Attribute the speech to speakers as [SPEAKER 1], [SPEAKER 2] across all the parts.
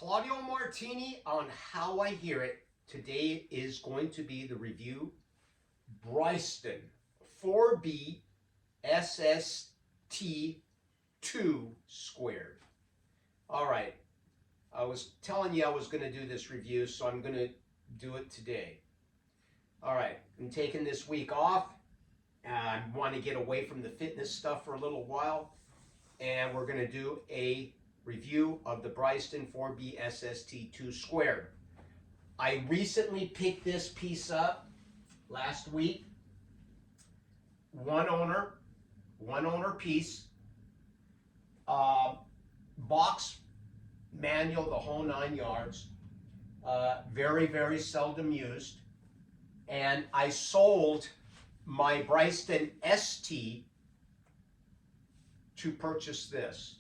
[SPEAKER 1] Claudio Martini on How I Hear It. Today is going to be the review Bryston 4B SST-2 squared. All right, I was telling you I was going to do this review, so I'm going to do it today. All right, I'm taking this week off. I want to get away from the fitness stuff for a little while, and we're going to do a review of the Bryston 4B SST-2 squared. I recently picked this piece up last week. One owner piece. Box manual, the whole 9 yards. Very, very seldom used. And I sold my Bryston ST to purchase this.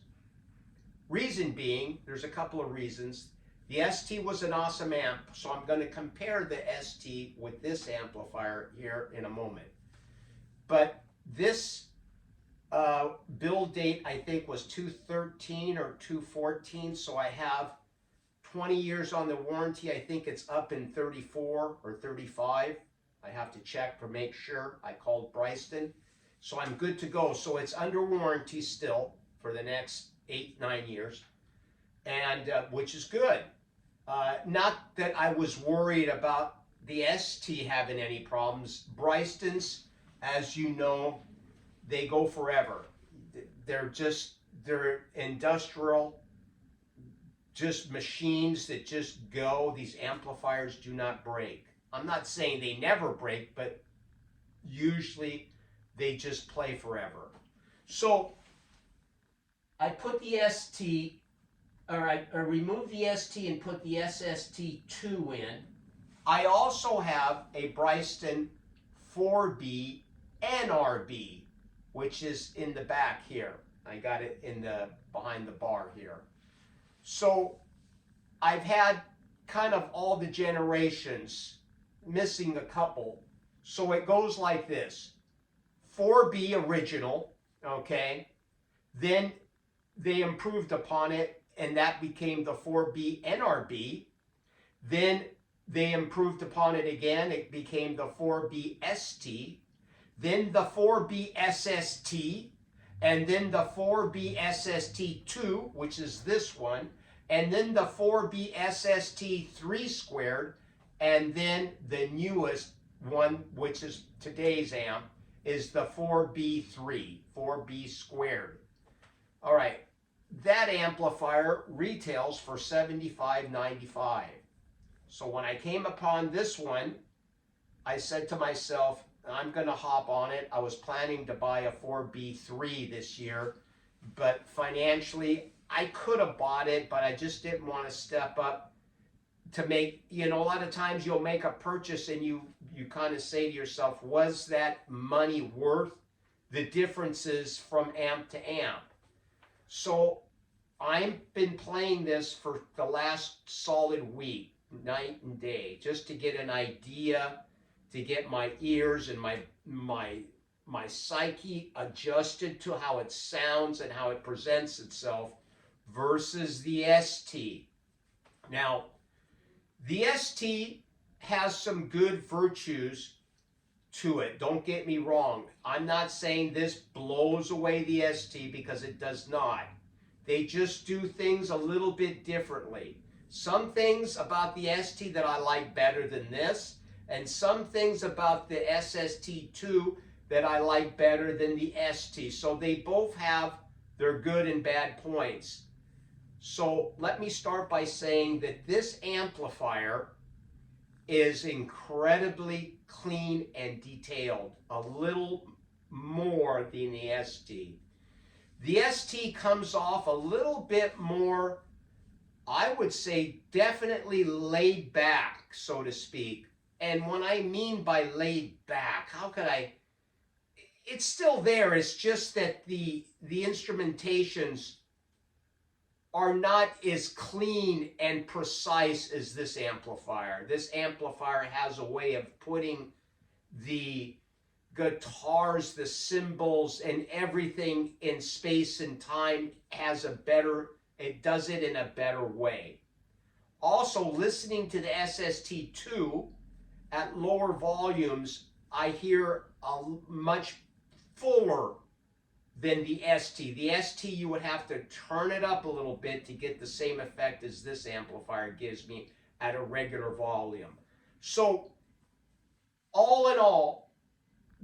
[SPEAKER 1] Reason being, there's a couple of reasons. The ST was an awesome amp, so I'm going to compare the ST with this amplifier here in a moment. But this build date, I think, was 2013 or 2014, so I have 20 years on the warranty. I think it's up in 34 or 35. I have to check to make sure. I called Bryston, so I'm good to go. So it's under warranty still for the next 8-9 years, and which is good. Not that I was worried about the ST having any problems. Bryston's, as you know, they go forever. They're industrial, just machines that just go. These amplifiers do not break. I'm not saying they never break, but usually they just play forever. So I put the ST, or I removed the ST and put the SST-2 in. I also have a Bryston 4B NRB, which is in the back here. I got it in the behind the bar here. So I've had kind of all the generations, missing a couple. So it goes like this: 4B original, okay? Then they improved upon it, and that became the 4B NRB. Then they improved upon it again. It became the 4B ST. Then the 4B SST. And then the 4B SST-2, which is this one. And then the 4B SST-3 squared. And then the newest one, which is today's amp, is the 4B3, 4B squared. All right, that amplifier retails for $75.95. So when I came upon this one, I said to myself, I'm going to hop on it. I was planning to buy a 4B3 this year, but financially, I could have bought it, but I just didn't want to step up to make, a lot of times you'll make a purchase and you kind of say to yourself, was that money worth the differences from amp to amp? So I've been playing this for the last solid week, night and day, just to get an idea, to get my ears and my psyche adjusted to how it sounds and how it presents itself versus the ST. Now, the ST has some good virtues to it. Don't get me wrong. I'm not saying this blows away the ST, because it does not. They just do things a little bit differently. Some things about the ST that I like better than this, and some things about the SST-2 that I like better than the ST. So they both have their good and bad points. So let me start by saying that this amplifier is incredibly clean and detailed, a little more than the ST. The ST comes off a little bit more, I would say, definitely laid back, so to speak. And when I mean by laid back, how could I? It's still there. It's just that the instrumentations are not as clean and precise as this amplifier. This amplifier has a way of putting the guitars, the cymbals, and everything in space and time. It does it in a better way. Also, listening to the SST-2 at lower volumes, I hear a much fuller than the ST. The ST, you would have to turn it up a little bit to get the same effect as this amplifier gives me at a regular volume. So, all in all,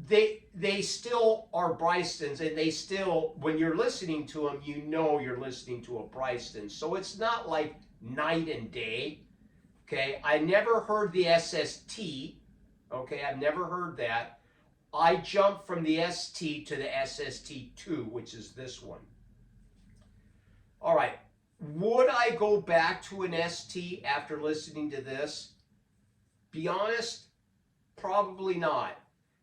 [SPEAKER 1] they still are Brystons, and they still, when you're listening to them, you know you're listening to a Bryston. So it's not like night and day. Okay, I never heard the SST. Okay, I've never heard that. I jumped from the ST to the SST-2, which is this one. All right, would I go back to an ST after listening to this? Be honest, probably not.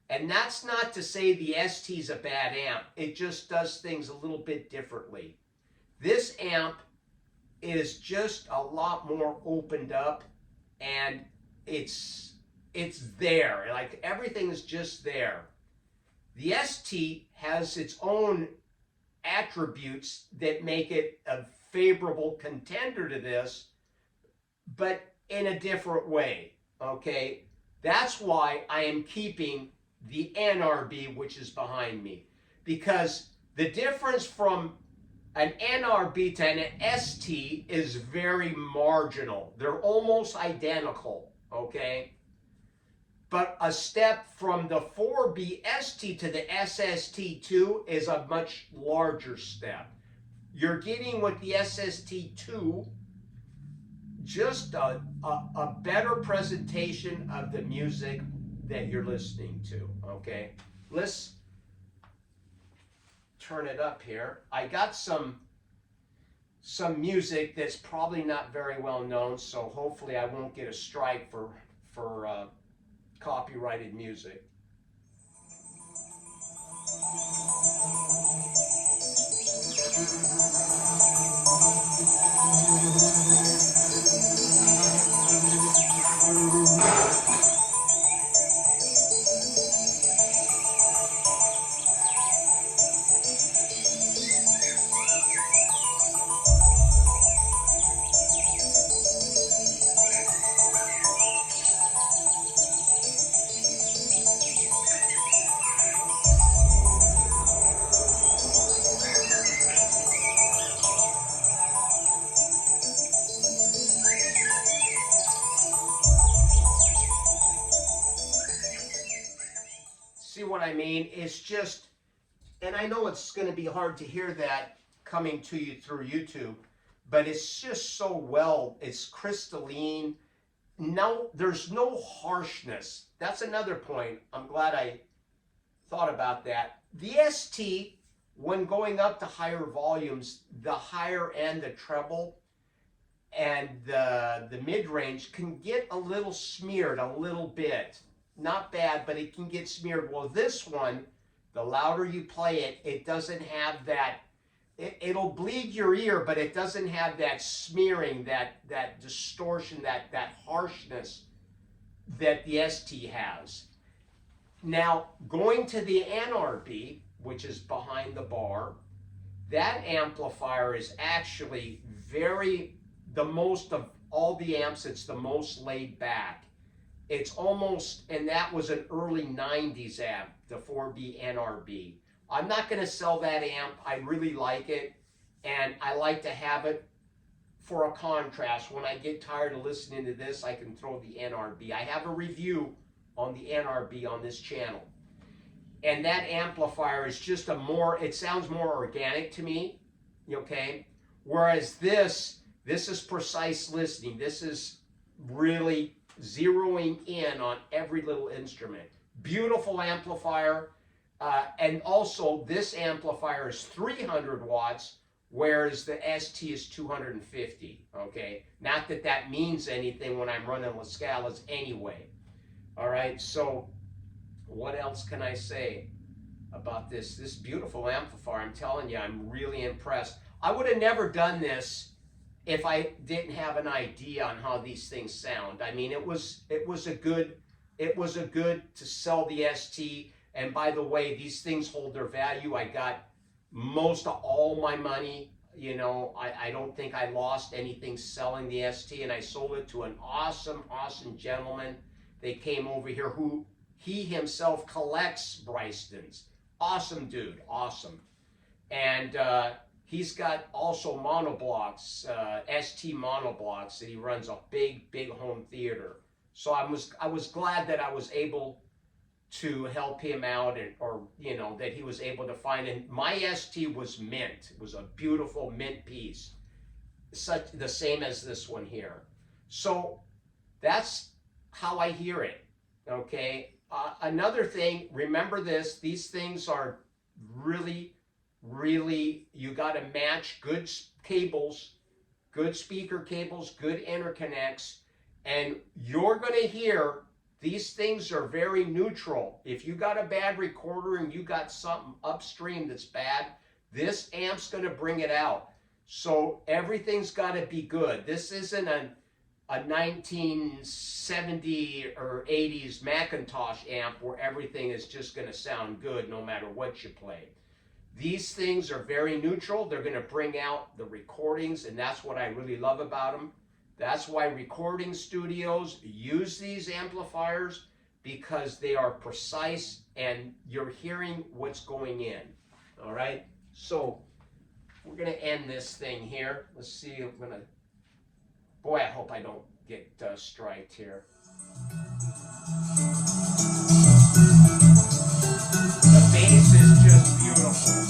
[SPEAKER 1] And that's not to say the ST is a bad amp. It just does things a little bit differently. This amp is just a lot more opened up, and it's there. Like, everything is just there. The ST has its own attributes that make it a favorable contender to this, but in a different way. Okay, that's why I am keeping the NRB, which is behind me, because the difference from an NRB to an ST is very marginal. They're almost identical, okay? But a step from the 4B ST to the SST-2 is a much larger step. You're getting with the SST-2 just a better presentation of the music that you're listening to, okay? Let's turn it up here. I got some music that's probably not very well known, so hopefully I won't get a strike for copyrighted music. See what I mean? It's just, and I know it's going to be hard to hear that coming to you through YouTube, but it's just so well, it's crystalline. No, there's no harshness. That's another point. I'm glad I thought about that. The ST, when going up to higher volumes, the higher end, the treble, and the mid-range can get a little smeared, a little bit. Not bad, but it can get smeared. Well, this one, the louder you play it, it doesn't have that, it'll bleed your ear, but it doesn't have that smearing, that distortion, that harshness that the ST has. Now, going to the NRB, which is behind the bar, that amplifier is actually the most of all the amps, it's the most laid back. It's almost, and that was an early 90s amp, the 4B NRB. I'm not going to sell that amp. I really like it, and I like to have it for a contrast. When I get tired of listening to this, I can throw the NRB. I have a review on the NRB on this channel. And that amplifier is just it sounds more organic to me, okay? Whereas this is precise listening. This is really zeroing in on every little instrument. Beautiful amplifier, and also this amplifier is 300 watts, whereas the ST is 250, okay? Not that that means anything when I'm running La Scalas anyway. All right, so what else can I say about this beautiful amplifier? I'm telling you, I'm really impressed. I would have never done this if I didn't have an idea on how these things sound. I mean, it was a good to sell the ST. And by the way, these things hold their value. I got most of all my money, You know, I don't think I lost anything selling the ST, and I sold it to an awesome, awesome gentleman. They came over here who he himself collects Brystons. Awesome dude, awesome. And he's got also monoblocks, ST monoblocks that he runs a big, big home theater. So I was glad that I was able to help him out, and, or you know, that he was able to find. And my ST was mint. It was a beautiful mint piece, such the same as this one here. So that's how I hear it. Okay. Another thing, remember this: these things are really, really, you got to match good cables, good speaker cables, good interconnects, and you're going to hear. These things are very neutral. If you got a bad recorder and you got something upstream that's bad, this amp's going to bring it out. So everything's got to be good. This isn't a 1970 or 80s Macintosh amp where everything is just going to sound good no matter what you play. These things are very neutral. They're going to bring out the recordings, and that's what I really love about them. That's why recording studios use these amplifiers, because they are precise and you're hearing what's going in. All right, so we're going to end this thing here. Let's see. I'm going to, boy, I hope I don't get striked here. The bass is just beautiful.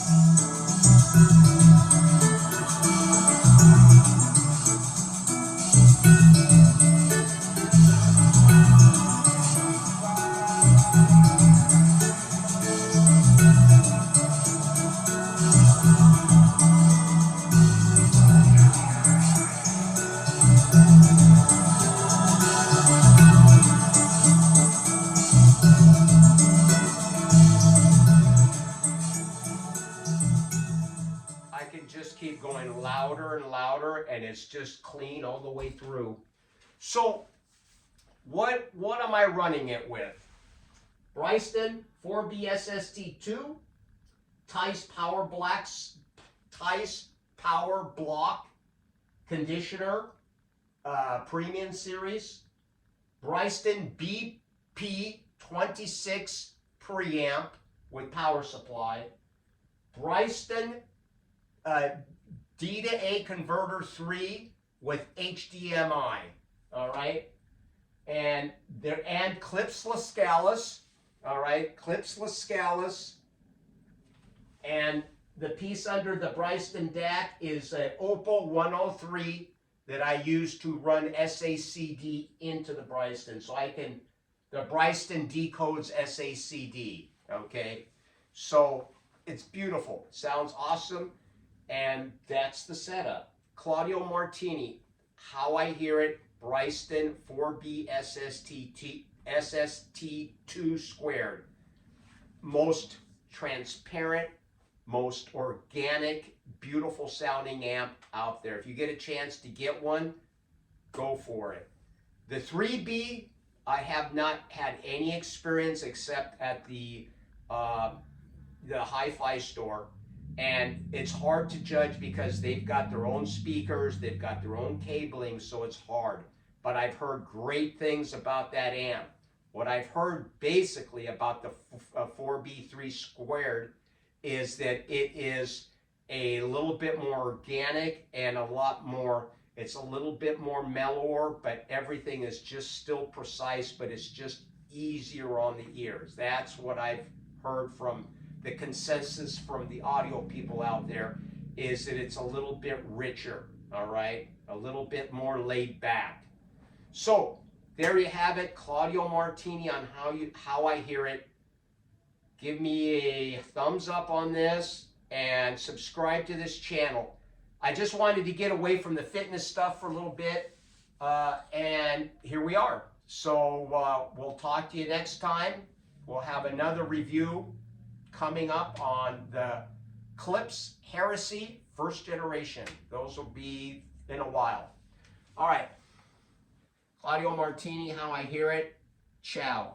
[SPEAKER 1] Just keep going louder and louder, and it's just clean all the way through. So what am I running it with? Bryston 4B SST-2, Tice Power Block Conditioner, Premium Series, Bryston BP26 preamp with power supply, Bryston D to A converter 3 with HDMI, all right, and clips Lascalis, all right, clips Lascalis, and the piece under the Bryston DAC is an Opal 103 that I use to run SACD into the Bryston, so the Bryston decodes SACD, okay, so it's beautiful, sounds awesome. And that's the setup. Claudio Martini, how I hear it, Bryston 4B SST-2 squared. Most transparent, most organic, beautiful sounding amp out there. If you get a chance to get one, go for it. The 3B, I have not had any experience except at the hi-fi store. And it's hard to judge because they've got their own speakers, they've got their own cabling, so it's hard. But I've heard great things about that amp. What I've heard basically about the 4B3 squared is that it is a little bit more organic and a lot more, it's a little bit more mellower, but everything is just still precise, but it's just easier on the ears. That's what I've heard from the consensus from the audio people out there, is that it's a little bit richer, all right? A little bit more laid back. So there you have it, Claudio Martini on how I hear it. Give me a thumbs up on this and subscribe to this channel. I just wanted to get away from the fitness stuff for a little bit, and here we are. So we'll talk to you next time. We'll have another review coming up on the Clips Heresy first generation. Those will be in a while. All right. Claudio Martini, how I hear it. Ciao.